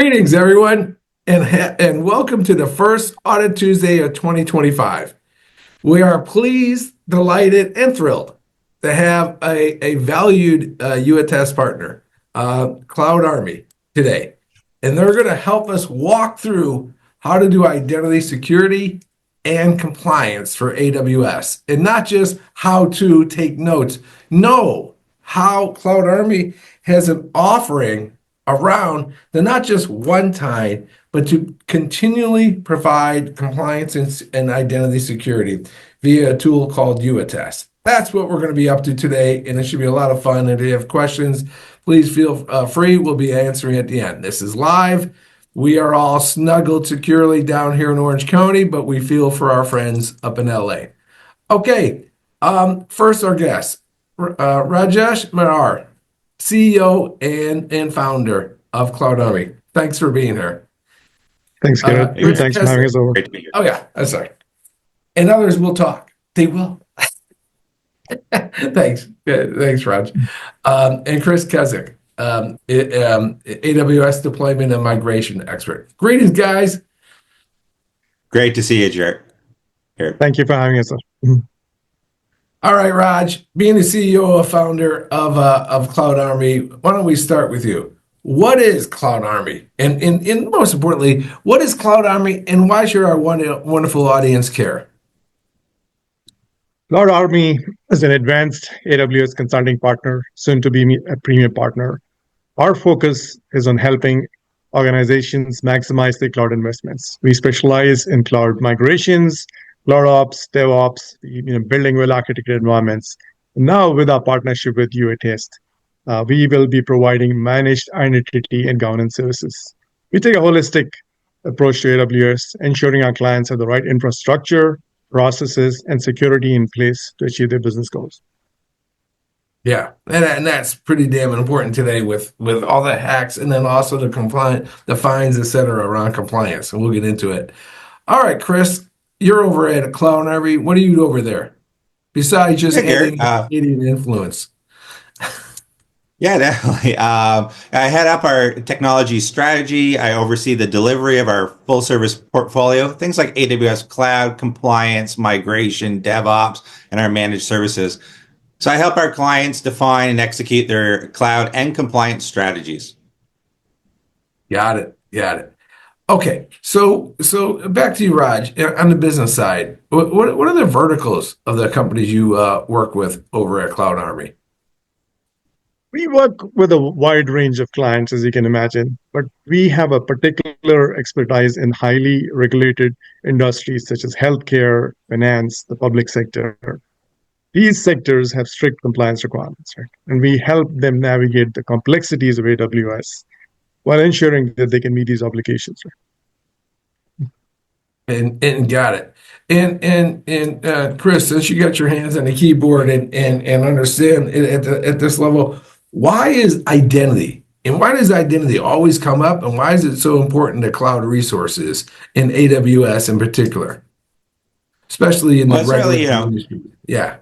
Greetings, everyone, and welcome to the first Audit Tuesday of 2025. We are pleased, delighted, and thrilled to have a valued YouAttest partner, CloudArmee, today. And they're going to help us walk through how to do identity security and compliance for AWS. And not just how to take notes. Know how CloudArmee has an offering around the not just one time, but to continually provide compliance and identity security via a tool called YouAttest. That's what we're going to be up to today, and it should be a lot of fun. And if you have questions, please feel free. We'll be answering at the end. This is live. We are all snuggled securely down here in Orange County, but we feel for our friends up in LA. Okay, first our guest, Rajesh Marar, CEO and founder of CloudArmee. Thanks for being here. Thanks, Garrett. Thanks for having us over. Great to be here. Oh, yeah. I'm sorry. And others will talk. They will. Thanks. Thanks, Raj. And Chris Keswick, AWS deployment and migration expert. Greetings, guys. Great to see you, Jared. Here. Thank you for having us. All right, Raj, being the CEO and founder of CloudArmee, why don't we start with you? What is CloudArmee? And most importantly, what is CloudArmee and why should our wonderful audience care? CloudArmee is an advanced AWS consulting partner, soon to be a premium partner. Our focus is on helping organizations maximize their cloud investments. We specialize in cloud migrations, cloud ops, DevOps, building well-architected environments. Now, with our partnership with YouAttest, we will be providing managed identity and governance services. We take a holistic approach to AWS, ensuring our clients have the right infrastructure, processes, and security in place to achieve their business goals. Yeah, and that's pretty damn important today with all the hacks and then also the fines, et cetera, around compliance. And we'll get into it. All right, Chris. You're over at CloudArmee. What do you do over there? Besides just adding influence. Yeah, definitely. I head up our technology strategy. I oversee the delivery of our full service portfolio, things like AWS cloud, compliance, migration, DevOps, and our managed services. So I help our clients define and execute their cloud and compliance strategies. Got it. Okay, so back to you, Raj, on the business side. What are the verticals of the companies you work with over at CloudArmee? We work with a wide range of clients, as you can imagine, but we have a particular expertise in highly regulated industries such as healthcare, finance, the public sector. These sectors have strict compliance requirements, right? And we help them navigate the complexities of AWS while ensuring that they can meet these obligations. And got it. And Chris, since you got your hands on the keyboard and understand it at this level, why is identity? And why does identity always come up? And why is it so important to cloud resources in AWS in particular? Especially in the regular industry. Yeah.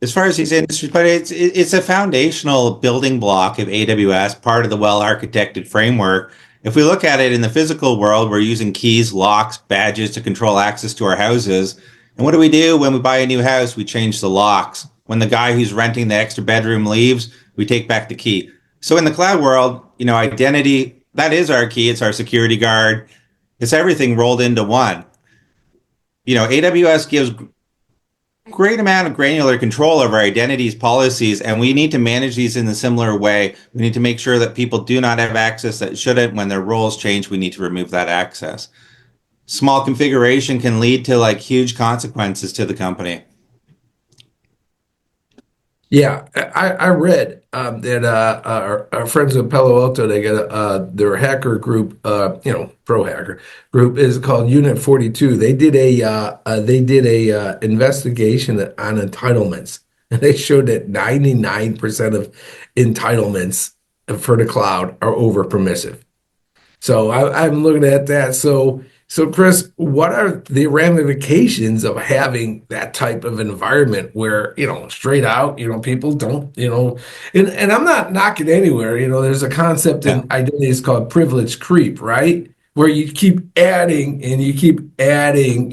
As far as these industries, but it's a foundational building block of AWS, part of the well-architected framework. If we look at it in the physical world, we're using keys, locks, badges to control access to our houses. And what do we do when we buy a new house? We change the locks. When the guy who's renting the extra bedroom leaves, we take back the key. So in the cloud world, identity, that is our key. It's our security guard. It's everything rolled into one. AWS gives great amount of granular control over identities, policies, and we need to manage these in a similar way. We need to make sure that people do not have access that shouldn't. When their roles change, we need to remove that access. Small configuration can lead to huge consequences to the company. Yeah, I read that our friends at Palo Alto, they got their hacker group, pro hacker group is called Unit 42. They did a investigation on entitlements, and they showed that 99% of entitlements for the cloud are over permissive. So I'm looking at that. So So, Chris, what are the ramifications of having that type of environment where, straight out, people don't, and I'm not knocking anywhere, there's a concept Yeah. in identities called privilege creep, right? Where you keep adding and you keep adding,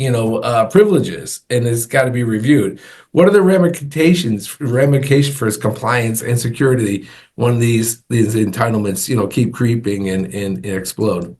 privileges, and it's got to be reviewed. What are the ramifications for its compliance and security when these entitlements, keep creeping and explode?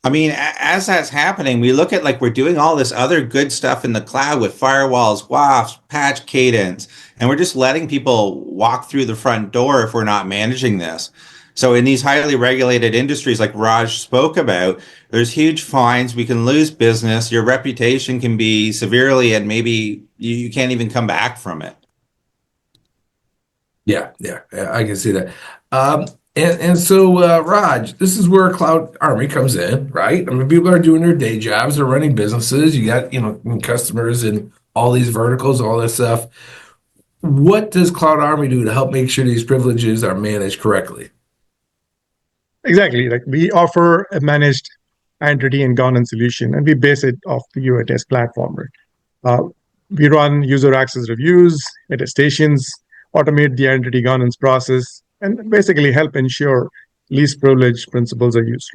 I mean, as that's happening, we look at like we're doing all this other good stuff in the cloud with firewalls, WAFs, patch cadence, and we're just letting people walk through the front door if we're not managing this. So in these highly regulated industries like Raj spoke about, there's huge fines. We can lose business. Your reputation can be severely, and maybe you can't even come back from it. Yeah, I can see that. Um, and so, Raj, this is where CloudArmee comes in, right? I mean, people are doing their day jobs, they're running businesses. You got, customers and all these verticals, all this stuff. What does CloudArmee do to help make sure these privileges are managed correctly? Exactly. Like we offer a managed entity and governance solution, and we base it off the YouAttest platform. Right? We run user access reviews, attestations, automate the entity governance process, and basically help ensure least privilege principles are used.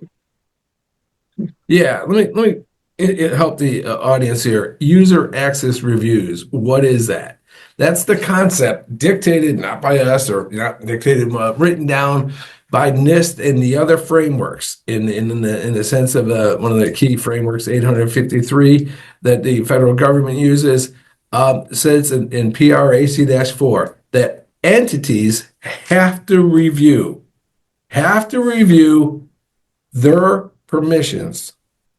Yeah, let me it help the audience here. User access reviews. What is that? That's the concept dictated not by us or not dictated, written down by NIST and the other frameworks in the sense of one of the key frameworks, 853, that the federal government uses. Says in PRAC-4 that entities have to review their permissions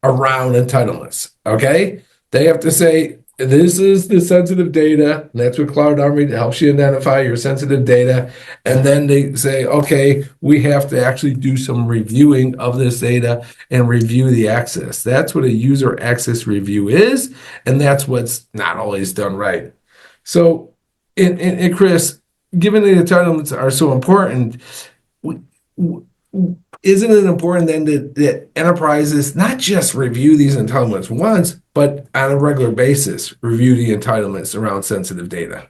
around entitlements. Okay. They have to say, this is the sensitive data. And that's what CloudArmee helps you identify your sensitive data. And then they say, okay, we have to actually do some reviewing of this data and review the access. That's what a user access review is. And that's what's not always done right. So, and Chris, given the entitlements are so important, isn't it important then that enterprises not just review these entitlements once, but on a regular basis, review the entitlements around sensitive data?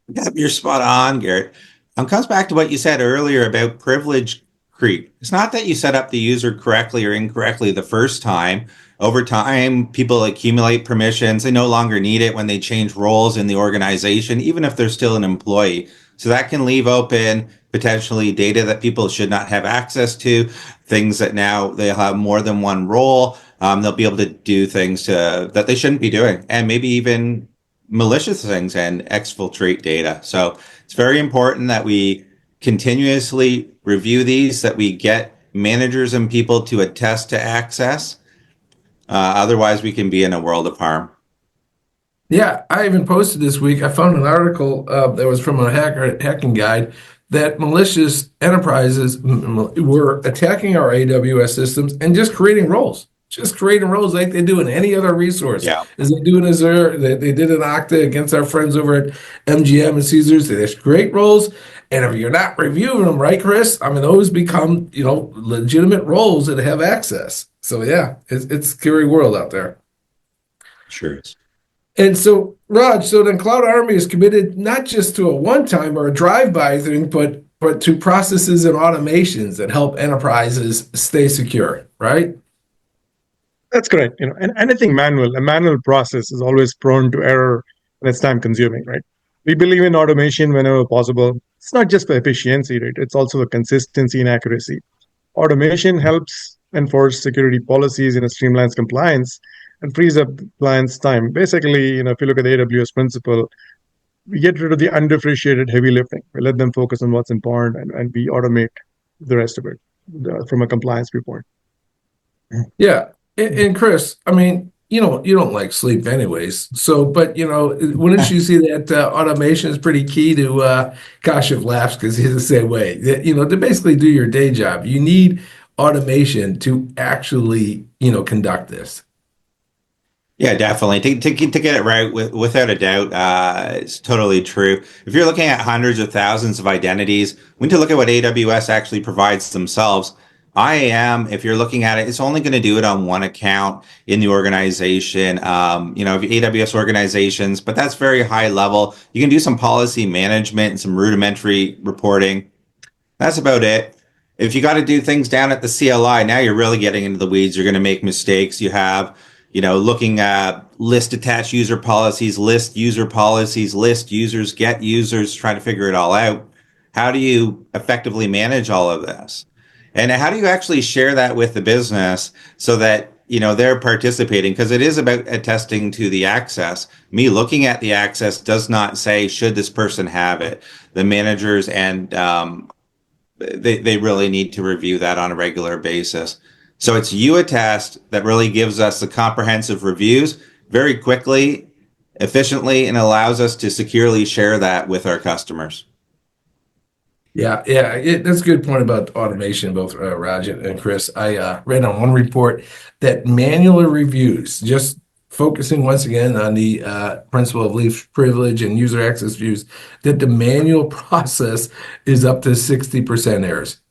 Yeah, you're spot on, Garrett. Comes back to what you said earlier about privilege creep. It's not that you set up the user correctly or incorrectly the first time. Over time, people accumulate permissions. They no longer need it when they change roles in the organization, even if they're still an employee. So that can leave open potentially data that people should not have access to, things that now they'll have more than one role. They'll be able to do things that they shouldn't be doing, and maybe even malicious things and exfiltrate data. So it's very important that we continuously review these, that we get managers and people to attest to access. Otherwise, we can be in a world of harm. Yeah, I even posted this week. I found an article that was from a hacking guide that malicious enterprises were attacking our AWS systems and just creating roles like they do in any other resource. Yeah. As they do in Azure, they did an Okta against our friends over at MGM and Caesars. They just create roles, and if you're not reviewing them, right, Chris? I mean, those become legitimate roles that have access. So yeah, it's a scary world out there. Sure is. And so, Raj, so then CloudArmee is committed not just to a one-time or a drive-by thing, but to processes and automations that help enterprises stay secure, right? That's correct. And anything a manual process is always prone to error and it's time consuming, right? We believe in automation whenever possible. It's not just for efficiency, right? It's also for consistency and accuracy. Automation helps enforce security policies and streamlines compliance and frees up clients' time. Basically, if you look at the AWS principle, we get rid of the undifferentiated heavy lifting. We let them focus on what's important and we automate the rest of it from a compliance viewpoint. Yeah. And Chris, I mean, you don't like sleep anyways. So, but wouldn't you see that automation is pretty key to Kashif laughs because he's the same way. To basically do your day job, you need automation to actually, conduct this. Yeah, definitely. To get it right, without a doubt, it's totally true. If you're looking at hundreds of thousands of identities, we need to look at what AWS actually provides themselves. IAM, if you're looking at it, it's only going to do it on one account in the organization. AWS organizations, but that's very high level. You can do some policy management and some rudimentary reporting. That's about it. If you got to do things down at the CLI, now you're really getting into the weeds. You're going to make mistakes. You have, looking at list attached user policies, list user policies, list users, get users, trying to figure it all out. How do you effectively manage all of this? And how do you actually share that with the business so that, they're participating? Because it is about attesting to the access. Me looking at the access does not say, should this person have it? The managers and they really need to review that on a regular basis. So it's YouAttest that really gives us the comprehensive reviews very quickly, efficiently, and allows us to securely share that with our customers. Yeah, that's a good point about automation, both Raj and Chris. I read on one report that manual reviews, just focusing once again on the principle of least privilege and user access views, that the manual process is up to 60% errors.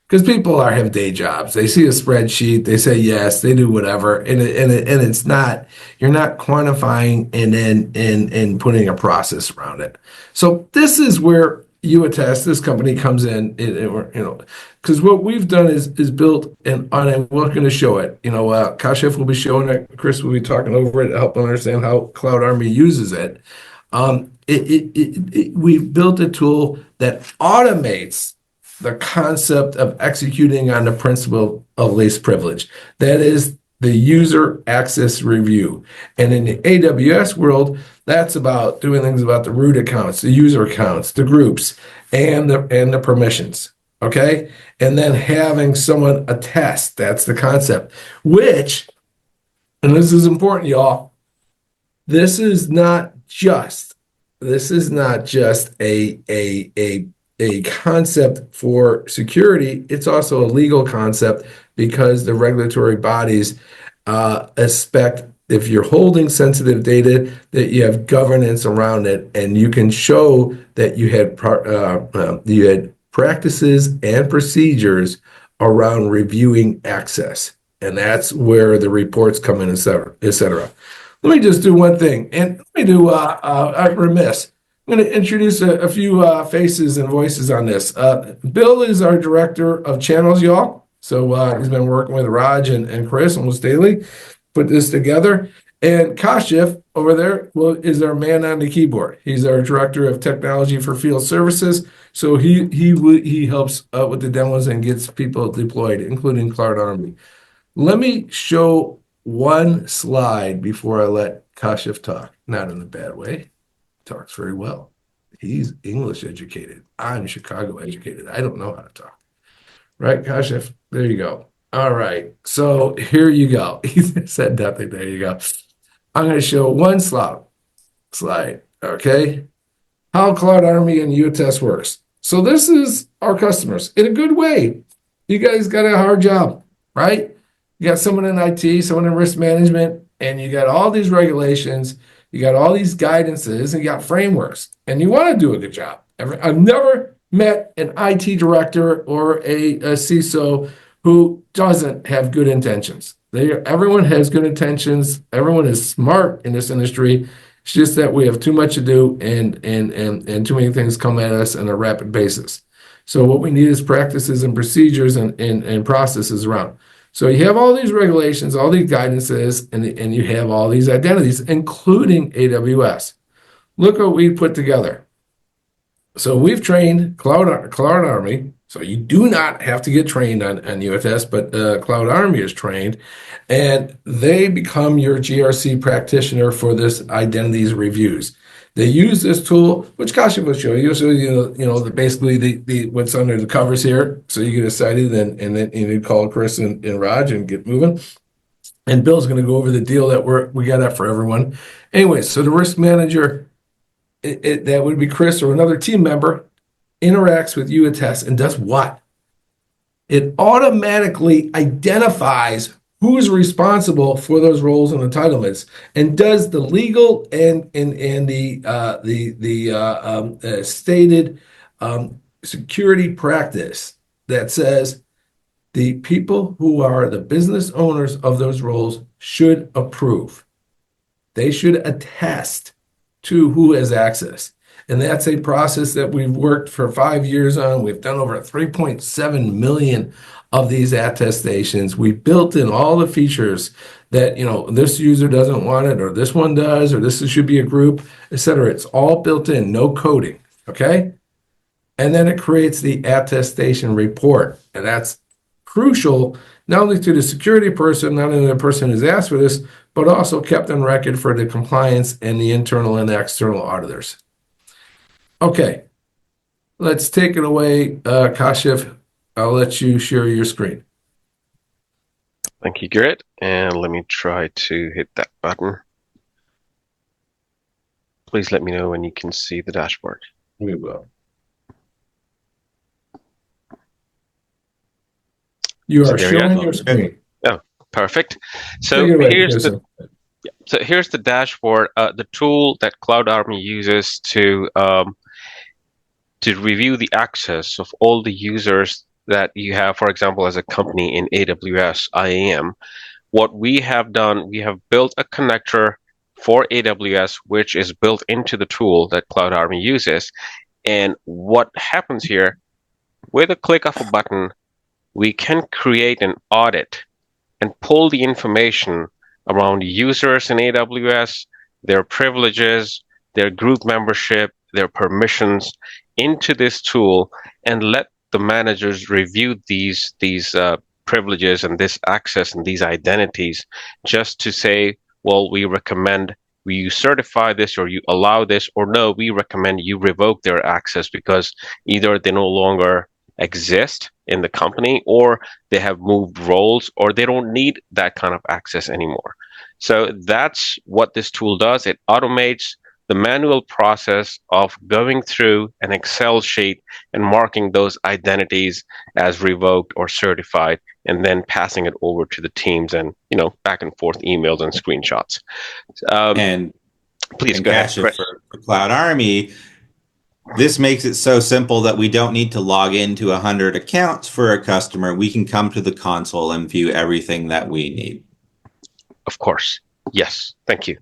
Because people have day jobs. They see a spreadsheet, they say yes, they do whatever, and it's not, you're not quantifying and then putting a process around it. So this is where YouAttest, this company, comes in, because what we've done is built, and we're going to show it. Kashif will be showing it, Chris will be talking over it to help them understand how CloudArmee uses it. We've built a tool that automates the concept of executing on the principle of least privilege. That is the user access review. And in the AWS world, that's about doing things about the root accounts, the user accounts, the groups, and the permissions. Okay? And then having someone attest. That's the concept. Which, and this is important, y'all, this is not just a concept for security. It's also a legal concept, because the regulatory bodies expect, if you're holding sensitive data, that you have governance around it, and you can show that you had practices and procedures around reviewing access. And that's where the reports come in, et cetera. Let me just do one thing, and let me do remiss. I'm going to introduce a few faces and voices on this. Bill is our director of channels, y'all. So he's been working with Raj and Chris almost daily, put this together. And Kashif over there is our man on the keyboard. He's our director of technology for field services. So he helps with the demos and gets people deployed, including CloudArmee. Let me show one slide before I let Kashif talk. Not in a bad way. Talks very well. He's English educated. I'm Chicago educated. I don't know how to talk. Right, Kashif? There you go. All right. So here you go. He said nothing. There you go. I'm going to show one slide. Okay. How CloudArmee and YouAttest works. So this is our customers in a good way. You guys got a hard job, right? You got someone in IT, someone in risk management, and you got all these regulations. You got all these guidances, and you got frameworks, and you want to do a good job. I've never met an IT director or a CISO who doesn't have good intentions. Everyone has good intentions. Everyone is smart in this industry. It's just that we have too much to do, and too many things come at us on a rapid basis. So what we need is practices and procedures and processes around. So you have all these regulations, all these guidances, and you have all these identities, including AWS. Look what we put together. So we've trained CloudArmee. So you do not have to get trained on YouAttest, but CloudArmee is trained, and they become your GRC practitioner for this identities reviews. They use this tool, which Kasha will show you. So basically the what's under the covers here. So you get excited, and then you call Chris and Raj and get moving. And Bill's going to go over the deal that we got that for everyone. Anyway, so the risk manager, that would be Chris or another team member, interacts with YouAttest and does what? It automatically identifies who's responsible for those roles and entitlements, and does the legal and the stated security practice that says the people who are the business owners of those roles should approve. They should attest to who has access. And that's a process that we've worked for 5 years on. We've done over 3.7 million of these attestations. We built in all the features that, this user doesn't want it, or this one does, or this should be a group, etc. It's all built in, no coding. Okay. And then it creates the attestation report. And that's crucial, not only to the security person, not only the person who's asked for this, but also kept on record for the compliance and the internal and the external auditors. Okay, let's take it away. Kashif, I'll let you share your screen. Thank you, Garrett. And let me try to hit that button. Please let me know when you can see the dashboard. We will. You are showing your screen. Oh, perfect. So Take it away, here's Joseph. here's the dashboard, the tool that CloudArmee uses to review the access of all the users that you have, for example, as a company in AWS IAM. What we have done, we have built a connector for AWS, which is built into the tool that CloudArmee uses. And what happens here, with a click of a button, we can create an audit and pull the information around users in AWS, their privileges, their group membership, their permissions into this tool, and let the managers review these privileges and this access and these identities, just to say, well, we recommend you certify this, or you allow this, or no, we recommend you revoke their access because either they no longer exist in the company, or they have moved roles, or they don't need that kind of access anymore. So that's what this tool does. It automates the manual process of going through an Excel sheet and marking those identities as revoked or certified, and then passing it over to the teams, and back and forth emails and screenshots. And please go ahead, Chris. For CloudArmee, this makes it so simple that we don't need to log into 100 accounts for a customer. We can come to the console and view everything that we need. Of course. Yes. Thank you.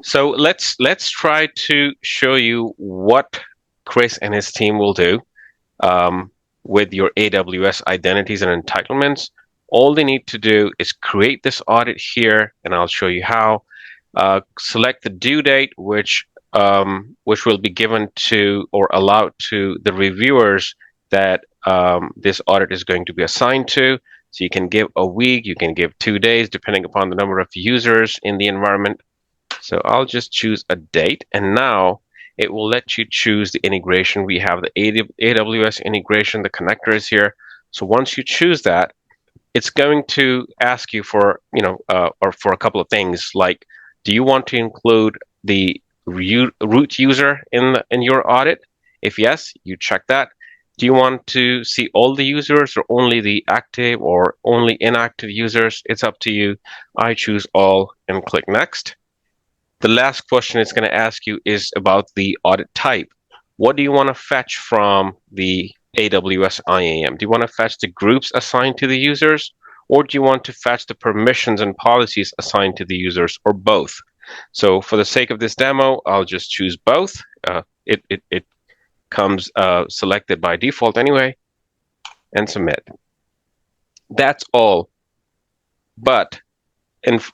So let's try to show you what Chris and his team will do with your AWS identities and entitlements. All they need to do is create this audit here, and I'll show you how. Select the due date, which will be given to or allowed to the reviewers that this audit is going to be assigned to. So you can give a week, you can give 2 days, depending upon the number of users in the environment. So I'll just choose a date, and now it will let you choose the integration. We have the AWS integration, the connector is here. So once you choose that, it's going to ask you for, or for a couple of things, like, do you want to include the root user in your audit? If yes, you check that. Do you want to see all the users, or only the active or only inactive users? It's up to you. I choose all and click next. The last question it's going to ask you is about the audit type. What do you want to fetch from the AWS IAM? Do you want to fetch the groups assigned to the users, or do you want to fetch the permissions and policies assigned to the users, or both? So for the sake of this demo, I'll just choose both. It comes selected by default anyway, and submit. That's all. But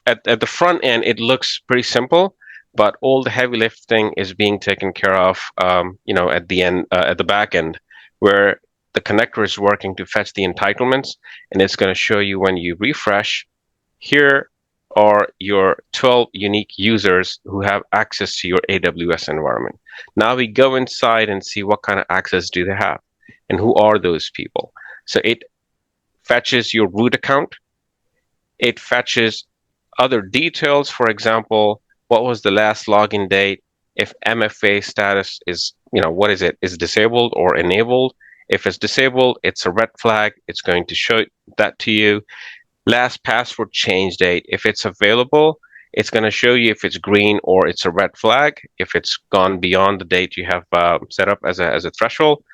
at the front end, it looks pretty simple, but all the heavy lifting is being taken care of, at the end, at the back end, where the connector is working to fetch the entitlements, and it's going to show you when you refresh. Here are your 12 unique users who have access to your AWS environment. Now we go inside and see what kind of access do they have, and who are those people. So it fetches your root account. It fetches other details. For example, what was the last login date? If MFA status is, what is it? Is disabled or enabled? If it's disabled, it's a red flag. It's going to show that to you. Last password change date. If it's available, it's going to show you if it's green or it's a red flag. If it's gone beyond the date you have set up as a threshold.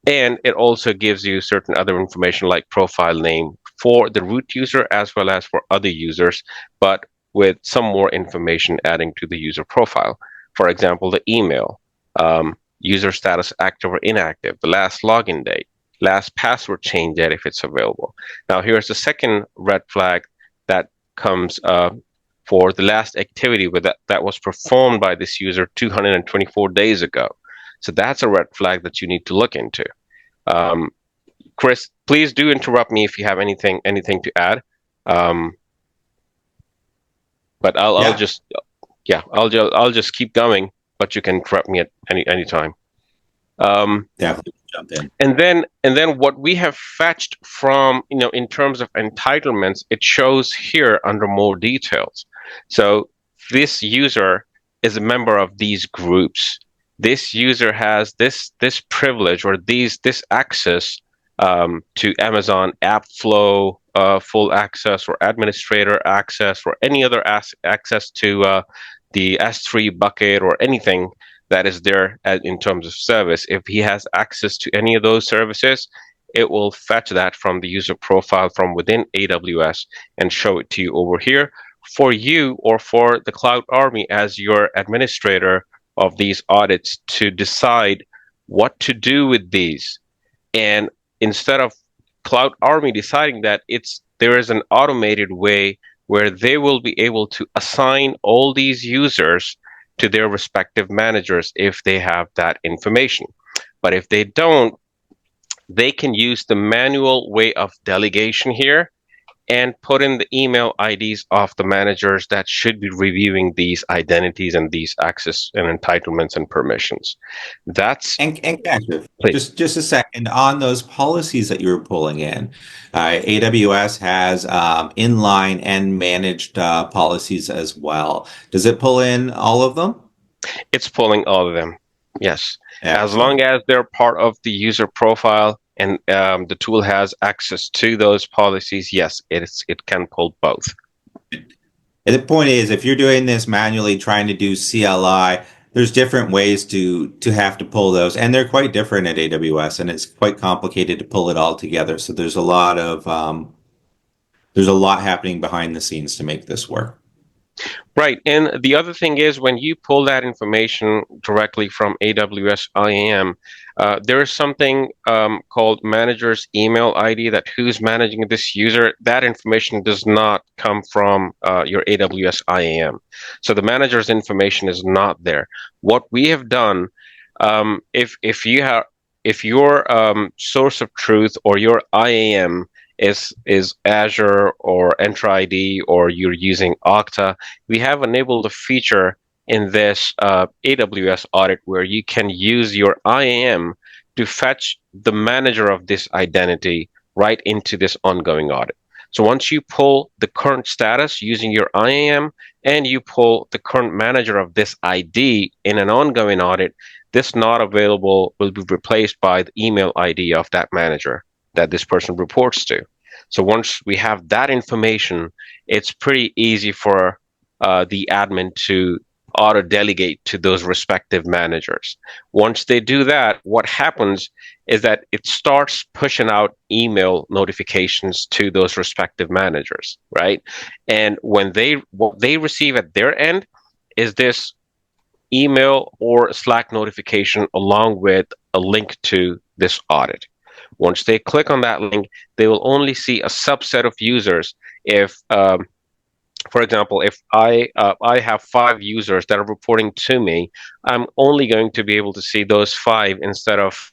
And it also gives you certain other information like profile name for the root user as well as for other users, but with some more information adding to the user profile. For example, the email, user status active or inactive, the last login date, last password change date if it's available. Now, here's the second red flag that comes for the last activity that was performed by this user 224 days ago. So that's a red flag that you need to look into. Chris, please do interrupt me if you have anything to add. But I'll just keep going. But you can interrupt me at any time. Definitely jump in. And then what we have fetched from, in terms of entitlements, it shows here under more details. So this user is a member of these groups. This user has this privilege or this access to Amazon AppFlow full access or administrator access or any other access to the S3 bucket or anything that is there in terms of service. If he has access to any of those services, it will fetch that from the user profile from within AWS and show it to you over here for you or for the CloudArmee as your administrator of these audits to decide what to do with these. And instead of CloudArmee deciding that, there is an automated way where they will be able to assign all these users to their respective managers if they have that information. But if they don't, they can use the manual way of delegation here and put in the email IDs of the managers that should be reviewing these identities and these access and entitlements and permissions. That's And just a second on those policies that you were pulling in. AWS has inline and managed policies as well. Does it pull in all of them? It's pulling all of them. Yes, Excellent. As long as they're part of the user profile and the tool has access to those policies, yes, it can pull both. And the point is, if you're doing this manually, trying to do CLI, there's different ways to have to pull those, and they're quite different at AWS, and it's quite complicated to pull it all together. So there's a lot happening behind the scenes to make this work. Right. And the other thing is when you pull that information directly from AWS IAM, there is something called manager's email ID that who's managing this user. That information does not come from your AWS IAM. So the manager's information is not there. What we have done, if your source of truth or your IAM is Azure or Entra ID or you're using Okta, we have enabled a feature in this AWS audit where you can use your IAM to fetch the manager of this identity right into this ongoing audit. So once you pull the current status using your IAM and you pull the current manager of this ID in an ongoing audit, this not available will be replaced by the email ID of that manager that this person reports to. So once we have that information, it's pretty easy for the admin to auto delegate to those respective managers. Once they do that, what happens is that it starts pushing out email notifications to those respective managers, right? And what they receive at their end is this email or Slack notification along with a link to this audit. Once they click on that link, they will only see a subset of users. If, for example, if I have 5 users that are reporting to me, I'm only going to be able to see those 5 instead of,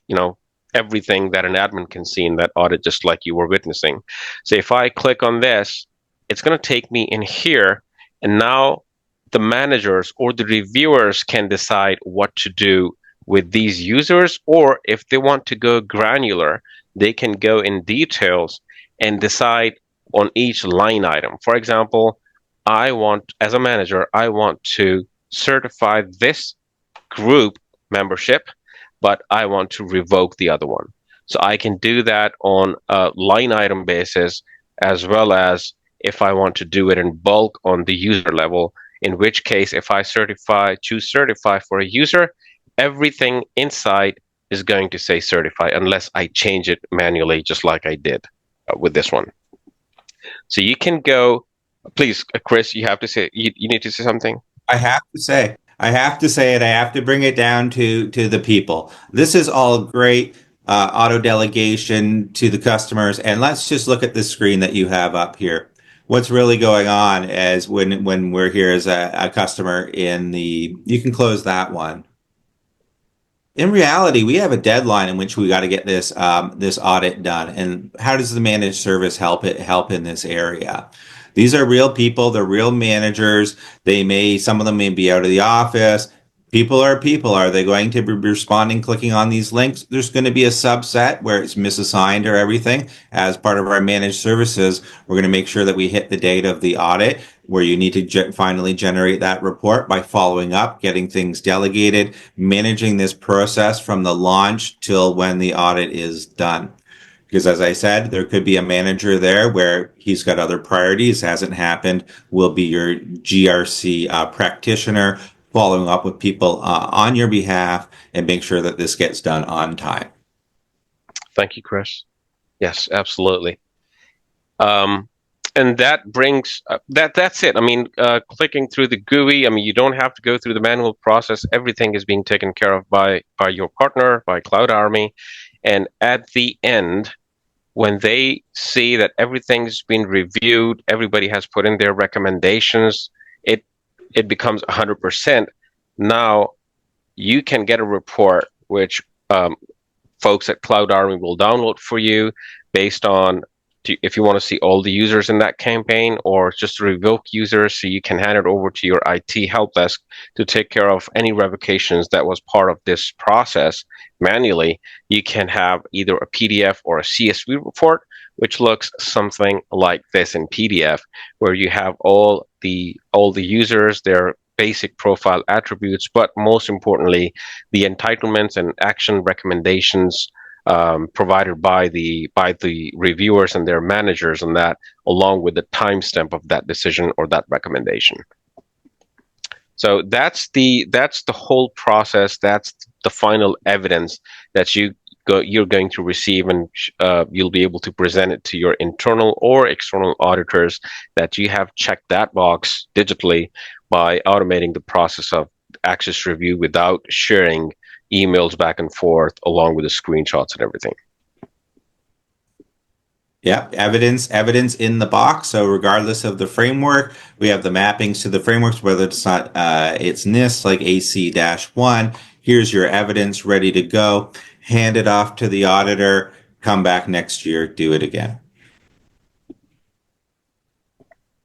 everything that an admin can see in that audit, just like you were witnessing. So if I click on this, it's going to take me in here, and now the managers or the reviewers can decide what to do with these users, or if they want to go granular, they can go in details and decide on each line item. For example, as a manager, I want to certify this group membership, but I want to revoke the other one. So I can do that on a line item basis, as well as if I want to do it in bulk on the user level, in which case, if I choose certify for a user, everything inside is going to say certify unless I change it manually, just like I did with this one. So you can go, please, Chris, you have to say, you need to say something. I have to say, I have to say it. I have to bring it down to the people. This is all great auto delegation to the customers. And let's just look at the screen that you have up here. What's really going on is when we're here as a customer in the, you can close that one. In reality, we have a deadline in which we got to get this this audit done. And how does the managed service help in this area? These are real people. They're real managers. Some of them may be out of the office. People are people. Are they going to be responding, clicking on these links? There's going to be a subset where it's misassigned or everything. As part of our managed services, we're going to make sure that we hit the date of the audit, where you need to finally generate that report by following up, getting things delegated, managing this process from the launch till when the audit is done. Because as I said, there could be a manager there where he's got other priorities, hasn't happened, will be your GRC practitioner, following up with people on your behalf and make sure that this gets done on time. Thank you, Chris. Yes, absolutely. And that brings, that's it. I mean, clicking through the GUI, I mean, you don't have to go through the manual process. Everything is being taken care of by your partner, by CloudArmee. And at the end, when they see that everything's been reviewed, everybody has put in their recommendations, it becomes 100%. Now you can get a report which folks at CloudArmee will download for you based on if you want to see all the users in that campaign or just revoke users, so you can hand it over to your IT help desk to take care of any revocations that was part of this process manually. You can have either a PDF or a CSV report, which looks something like this in PDF, where you have all the users, their basic profile attributes, but most importantly, the entitlements and action recommendations provided by the reviewers and their managers, and that along with the timestamp of that decision or that recommendation. So that's the whole process. That's the final evidence that you're going to receive, and you'll be able to present it to your internal or external auditors that you have checked that box digitally by automating the process of access review without sharing emails back and forth along with the screenshots and everything. Yeah, evidence in the box. So regardless of the framework, we have the mappings to the frameworks, whether it's not it's NIST like AC-1. Here's your evidence ready to go. Hand it off to the auditor. Come back next year. Do it again.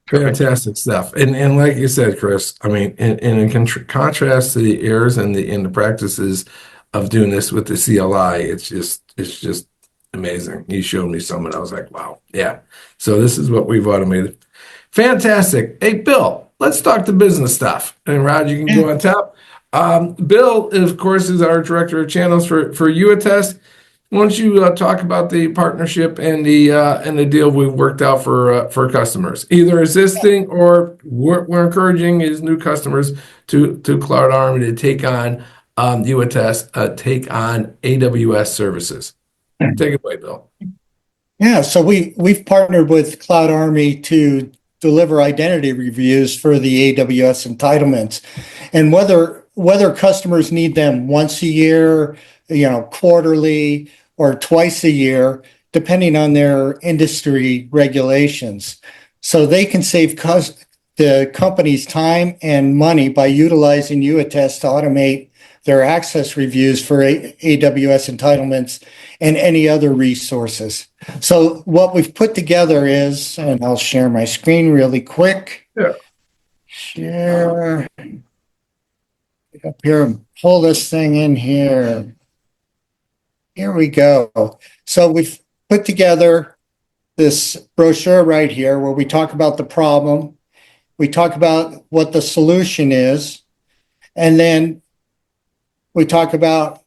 Fantastic stuff. And like you said, Chris, I mean, in contrast to the errors and the practices of doing this with the CLI, it's just amazing. You showed me some and I was like, wow, yeah. So this is what we've automated. Fantastic. Hey, Bill, let's talk the business stuff. And Rod, you can go on top. Bill, of course, is our director of channels for YouAttest. Why don't you talk about the partnership and the deal we've worked out for customers, either existing or we're encouraging his new customers to CloudArmee to take on YouAttest, take on AWS services. Take it away, Bill. Yeah, so we've partnered with CloudArmee to deliver identity reviews for the AWS entitlements, and whether customers need them once a year, quarterly, or twice a year, depending on their industry regulations. So they can save the company's time and money by utilizing YouAttest to automate their access reviews for AWS entitlements and any other resources. So what we've put together is, and I'll share my screen really quick. Yeah. Share. Get up here and pull this thing in here. Here we go. So we've put together this brochure right here where we talk about the problem, we talk about what the solution is, and then we talk about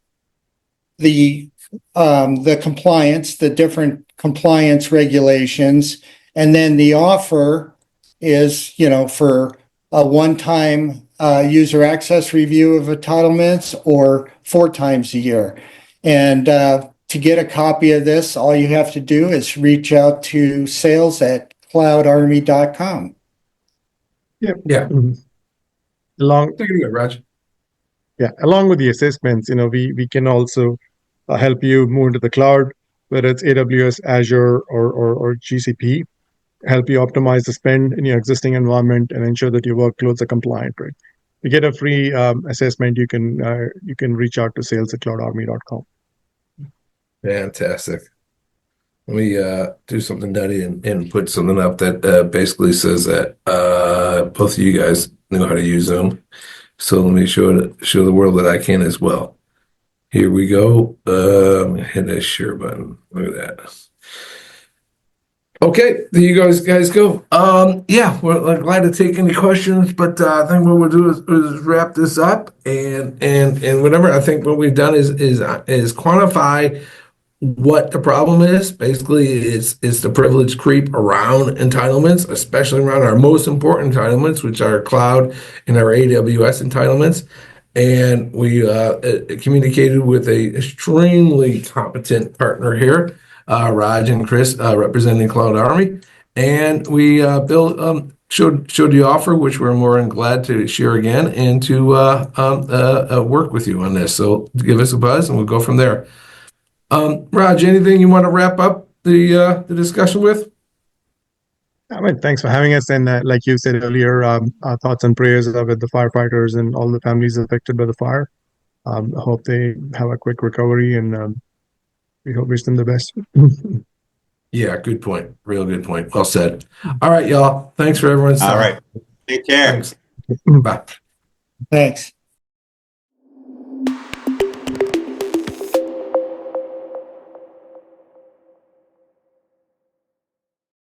the compliance, the different compliance regulations, and then the offer is, for a one-time user access review of entitlements or 4 times a year. And to get a copy of this, all you have to do is reach out to sales@cloudarmee.com. Yeah. Yeah. Along, Take it away, Raj. yeah, along with the assessments, we can also help you move into the cloud, whether it's AWS, Azure, or GCP, help you optimize the spend in your existing environment and ensure that your workloads are compliant, right? To get a free assessment, you can reach out to sales@cloudarmee.com. Fantastic. Let me do something nutty and put something up that basically says that both of you guys know how to use Zoom. So let me show the world that I can as well. Here we go. Hit that share button. Look at that. Okay, there you guys go. Yeah, we're glad to take any questions, but I think what we'll do is wrap this up and whatever. I think what we've done is quantify what the problem is. Basically, it's the privilege creep around entitlements, especially around our most important entitlements, which are cloud and our AWS entitlements. And we communicated with a extremely competent partner here, Raj and Chris, representing CloudArmee, and we showed the offer, which we're more than glad to share again and to work with you on this. So give us a buzz, and we'll go from there. Raj, anything you want to wrap up the discussion with? I mean, thanks for having us. And like you said earlier, our thoughts and prayers are with the firefighters and all the families affected by the fire. I hope they have a quick recovery, and we hope wish them the best. Yeah, good point. Real good point. Well said. All right, y'all. Thanks for everyone's time. All right. Take care. Thanks. Bye. Thanks.